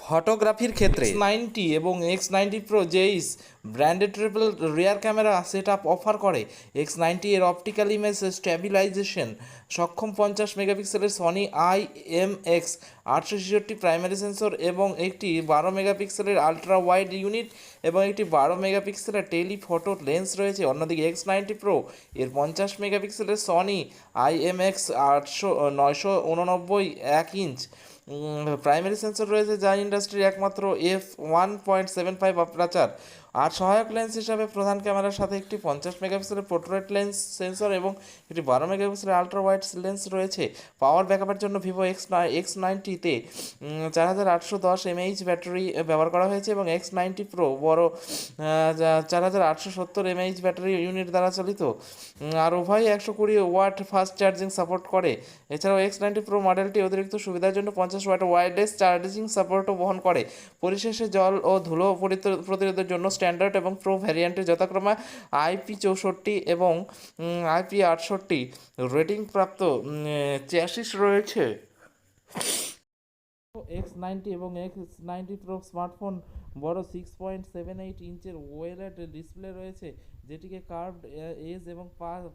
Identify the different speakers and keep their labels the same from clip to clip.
Speaker 1: ফটোগ্রাফির ক্ষেত্রে X90 এবং X90 Pro Zeiss branded triple rear camera set up offer করে। X90 এর অপটিক্যাল ইমেজ স্ট্যাবিলাইজেশন সক্ষম 50 মেগাপিক্সেলের সনি IMX 866 প্রাইমারি সেন্সর এবং একটি 12 মেগাপিক্সেলের আলট্রা ওয়াইড ইউনিট এবং একটি 12 মেগাপিক্সেলের টেলিফটো লেন্স রয়েছে। অন্যদিকে X90 Pro এর 50 মেগাপিক্সেলের Sony IMX 989 1 inch primary sensor রয়েছে, যা ইন্ডাস্ট্রির একমাত্র f1.75 অপারেচার। আর সহায়ক লেন্স হিসাবে প্রধান ক্যামেরার সাথে একটি 50 মেগাপিক্সেলের পোর্ট্রেট লেন্স সেন্সর এবং একটি 12 মেগাপিক্সেলের আলট্রা ওয়াইড লেন্স রয়েছে। পাওয়ার ব্যাকআপের জন্য ভিভো X90-তে 4810 mAh ব্যাটারি ব্যবহার করা হয়েছে এবং X90 Pro বড় 4870 mAh ব্যাটারি ইউনিট দ্বারা চালিত। আর উভয় 120 ওয়াট ফাস্ট চার্জিং সাপোর্ট করে। এছাড়াও X90 Pro মডেলটি অতিরিক্ত সুবিধার জন্য 50 ওয়াট ওয়্যারলেস চার্জিং সাপোর্টও বহন করে। পরিশেষে জল ও ধুলো প্রতিরোধের জন্য স্ট্যান্ডার্ড এবং প্রো ভ্যারিয়েন্টে যথাক্রমে IP64 এবং IP68 রেটিং প্রাপ্ত চ্যাসিস রয়েছে। X90 এবং X90 Pro স্মার্টফোন বড় 6.78 ইঞ্চের ওয়েলেড ডিসপ্লে রয়েছে, যেটিকে কার্ভড এজ এবং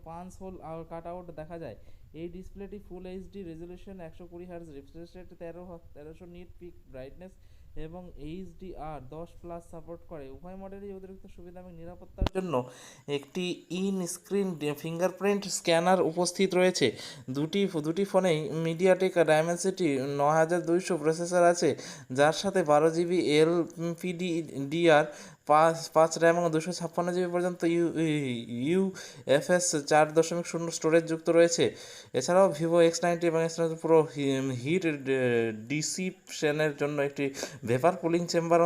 Speaker 1: পাঞ্চ হোল কাট আউট দেখা যায়। এই ডিসপ্লেটি full HD resolution 120 Hz refresh rate 1300 nit peak brightness এবং HDR10+ সাপোর্ট করে। উভয় মডেলই অতিরিক্ত সুবিধা এবং নিরাপত্তার জন্য একটি ইন স্ক্রিন ফিঙ্গারপ্রিন্ট স্ক্যানার উপস্থিত রয়েছে। দুটি ফোনেই মিডিয়াটেক ডাইমেনসিটি 9200 প্রসেসর আছে, যার সাথে 12GB LPDDR 5 র্যাম এবং 256GB পর্যন্ত UFS 4.0 স্টোরেজ যুক্ত রয়েছে। এছাড়াও ভিভো X90 এবং X90 Pro হিট ডিসিপশনের জন্য একটি ভেপার কুলিং চেম্বার